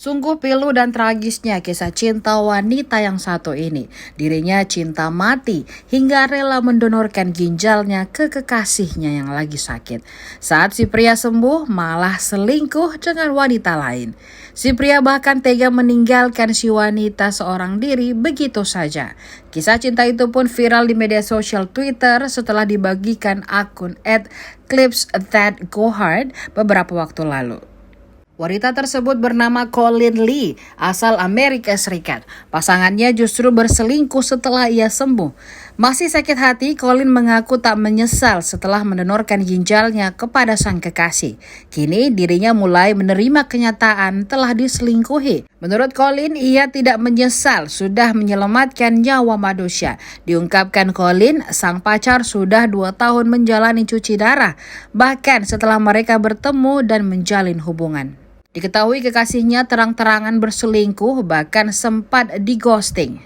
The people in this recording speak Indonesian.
Sungguh pilu dan tragisnya kisah cinta wanita yang satu ini. Dirinya cinta mati hingga rela mendonorkan ginjalnya ke kekasihnya yang lagi sakit. Saat si pria sembuh, malah selingkuh dengan wanita lain. Si pria bahkan tega meninggalkan si wanita seorang diri begitu saja. Kisah cinta itu pun viral di media sosial Twitter setelah dibagikan akun @clips_that_go_hard beberapa waktu lalu. Wanita tersebut bernama Colin Lee, asal Amerika Serikat. Pasangannya justru berselingkuh setelah ia sembuh. Masih sakit hati, Colin mengaku tak menyesal setelah mendonorkan ginjalnya kepada sang kekasih. Kini dirinya mulai menerima kenyataan telah diselingkuhi. Menurut Colin, ia tidak menyesal sudah menyelamatkan nyawa manusia. Diungkapkan Colin, sang pacar sudah 2 tahun menjalani cuci darah, bahkan setelah mereka bertemu dan menjalin hubungan. Diketahui kekasihnya terang-terangan berselingkuh, bahkan sempat di-ghosting.